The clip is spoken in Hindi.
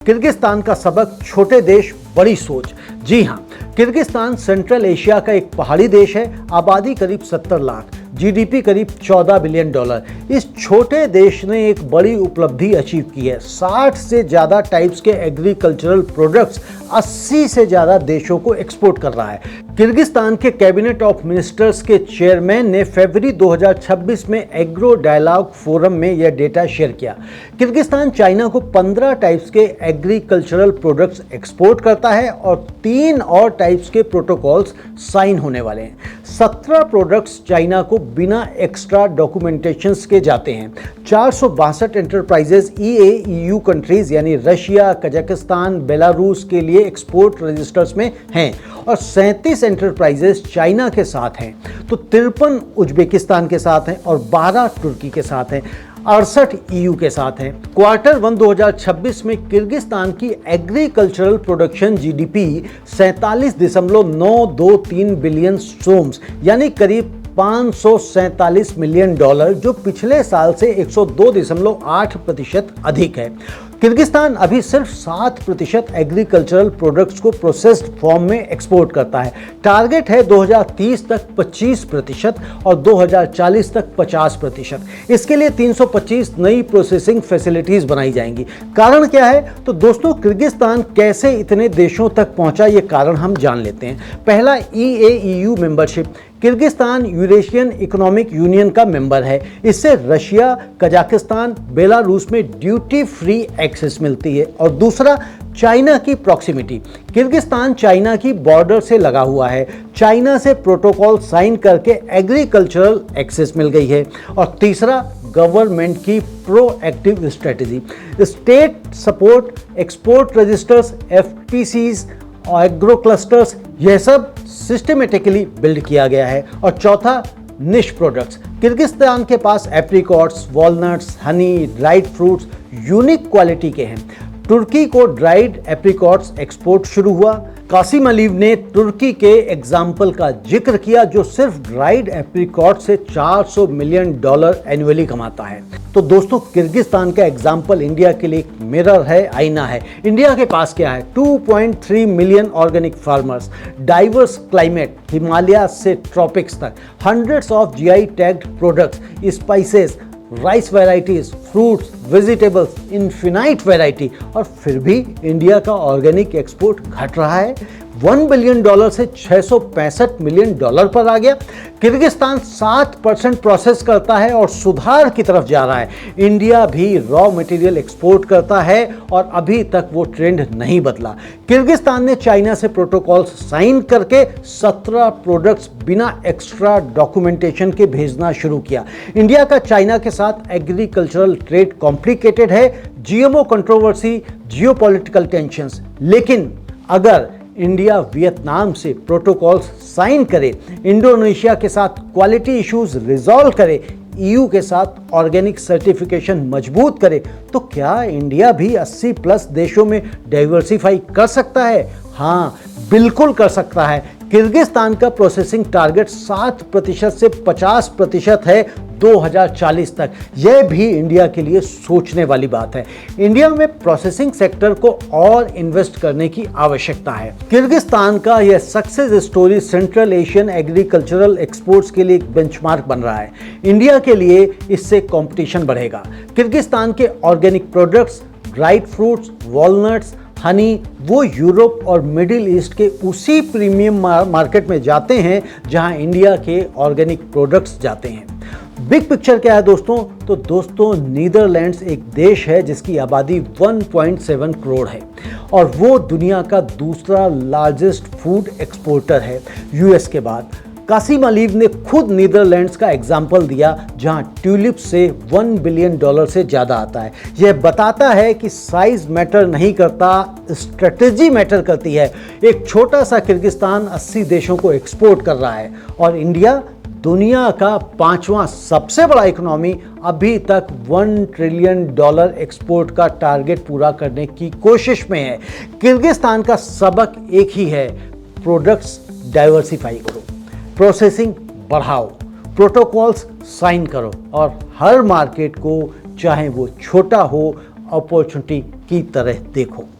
किर्गिस्तान का सबक, छोटे देश बड़ी सोच। जी हाँ, किर्गिस्तान सेंट्रल एशिया का एक पहाड़ी देश है। आबादी करीब 70 लाख, जीडीपी करीब $14 बिलियन। इस छोटे देश ने एक बड़ी उपलब्धि अचीव की है। 60 से ज़्यादा टाइप्स के एग्रीकल्चरल प्रोडक्ट्स 80 से ज़्यादा देशों को एक्सपोर्ट कर रहा है। किर्गिस्तान के कैबिनेट ऑफ मिनिस्टर्स के चेयरमैन ने फरवरी 2026 में एग्रो डायलॉग फोरम में यह डेटा शेयर किया। किर्गिस्तान चाइना को 15 टाइप्स के एग्रीकल्चरल प्रोडक्ट्स एक्सपोर्ट करता है और 3 और टाइप्स के प्रोटोकॉल्स साइन होने वाले हैं। 17 प्रोडक्ट्स चाइना को बिना एक्स्ट्रा डॉक्यूमेंटेशंस के जाते हैं। 462 एंटरप्राइजेज EU कंट्रीज यानी रशिया, कजाकिस्तान, बेलारूस के लिए एक्सपोर्ट रजिस्टर्स में हैं और 37 एंटरप्राइजेज चाइना के साथ हैं, तो 53 उज्बेकिस्तान के साथ हैं और 12 तुर्की के साथ हैं, 68 EU के साथ हैं। Q1 2026 में किर्गिस्तान की एग्रीकल्चरल प्रोडक्शन GDP 47.923 बिलियन सोम्स यानी करीब $547 मिलियन, जो पिछले साल से 102.8% अधिक है। किर्गिस्तान अभी सिर्फ 7% एग्रीकल्चरल प्रोडक्ट्स को प्रोसेस्ड फॉर्म में एक्सपोर्ट करता है। टारगेट है 2030 तक 25% और 2040 तक 50%। इसके लिए 325 नई प्रोसेसिंग फैसिलिटीज बनाई जाएंगी। कारण क्या है? तो दोस्तों, किर्गिस्तान कैसे इतने देशों तक पहुंचा, ये कारण हम जान लेते हैं। पहला, EAEU membership. Kyrgyzstan Eurasian economic union का मेंबर है। इससे रशिया, कजाकिस्तान, बेलारूस में ड्यूटी फ्री एक्सेस मिलती है। और दूसरा, चाइना की प्रॉक्सिमिटी। किर्गिस्तान चाइना की बॉर्डर से लगा हुआ है। चाइना से प्रोटोकॉल साइन करके एग्रीकल्चरल एक्सेस मिल गई है। और तीसरा, गवर्नमेंट की proactive strategy. State support, export registers, FPCs और एग्रो क्लस्टर्स, यह सब सिस्टमेटिकली बिल्ड किया गया है। और चौथा, निश प्रोडक्ट्स। किर्गिस्तान के पास apricots, walnuts, honey, dried fruits unique quality के हैं। तुर्की को ड्राइड एप्रिकॉट्स एक्सपोर्ट शुरू हुआ। कासिम अलीव ने तुर्की के एग्जाम्पल का जिक्र किया, जो सिर्फ ड्राइड एप्रिकॉट से $400 मिलियन एनुअली कमाता है। तो दोस्तों, किर्गिस्तान का एग्जाम्पल इंडिया के लिए एक मिरर है, आईना है। इंडिया के पास क्या है? 2.3 million organic farmers, diverse climate, Himalaya से ट्रॉपिक्स तक, hundreds of GI tagged products, spices, rice varieties, fruits, vegetables, infinite variety. और फिर भी इंडिया का ऑर्गेनिक एक्सपोर्ट घट रहा है। $1 बिलियन से $665 मिलियन पर आ गया। किर्गिस्तान 7% प्रोसेस करता है और सुधार की तरफ जा रहा है। इंडिया भी रॉ मटेरियल एक्सपोर्ट करता है और अभी तक वो ट्रेंड नहीं बदला। किर्गिस्तान ने चाइना से प्रोटोकॉल साइन करके 17 प्रोडक्ट्स बिना एक्स्ट्रा डॉक्यूमेंटेशन के भेजना शुरू किया। इंडिया का चाइना के साथ एग्रीकल्चरल ट्रेड कॉम्प्लिकेटेड है, GMO कंट्रोवर्सी, जियोपॉलिटिकल टेंशंस। लेकिन अगर इंडिया वियतनाम से प्रोटोकॉल्स साइन करे, इंडोनेशिया के साथ क्वालिटी इश्यूज रिजॉल्व करे, EU के साथ ऑर्गेनिक सर्टिफिकेशन मजबूत करे, तो क्या इंडिया भी 80+ देशों में डाइवर्सिफाई कर सकता है? हाँ, बिल्कुल कर सकता है। किर्गिस्तान का प्रोसेसिंग टारगेट 7% से 50% है 2040 तक। यह भी इंडिया के लिए सोचने वाली बात है। इंडिया में प्रोसेसिंग सेक्टर को और इन्वेस्ट करने की आवश्यकता है। किर्गिस्तान का यह success story central Asian agricultural exports के लिए एक बेंचमार्क बन रहा है। इंडिया के लिए इससे कंपटीशन बढ़ेगा। किर्गिस्तान के organic products, dried fruits, walnuts, Honey, वो यूरोप और मिडिल ईस्ट के उसी प्रीमियम मार्केट में जाते हैं जहां इंडिया के ऑर्गेनिक प्रोडक्ट्स जाते हैं। बिग पिक्चर क्या है दोस्तों? तो दोस्तों, नीदरलैंड्स एक देश है जिसकी आबादी 1.7 करोड़ है और वो दुनिया का दूसरा लार्जेस्ट फूड एक्सपोर्टर है US के बाद। कासिम अलीव ने खुद नीदरलैंड्स का एग्जाम्पल दिया, जहां ट्यूलिप से $1 बिलियन से ज़्यादा आता है। यह बताता है कि साइज मैटर नहीं करता, स्ट्रेटेजी मैटर करती है। एक छोटा सा किर्गिस्तान 80 देशों को एक्सपोर्ट कर रहा है और इंडिया, दुनिया का 5वां सबसे बड़ा इकोनॉमी, अभी तक $1 ट्रिलियन एक्सपोर्ट का टारगेट पूरा करने की कोशिश में है। किर्गिस्तान का सबक एक ही है, प्रोडक्ट्स डाइवर्सिफाई करो, प्रोसेसिंग बढ़ाओ, प्रोटोकॉल्स साइन करो और हर मार्केट को, चाहे वो छोटा हो अपॉर्चुनिटी की तरह देखो।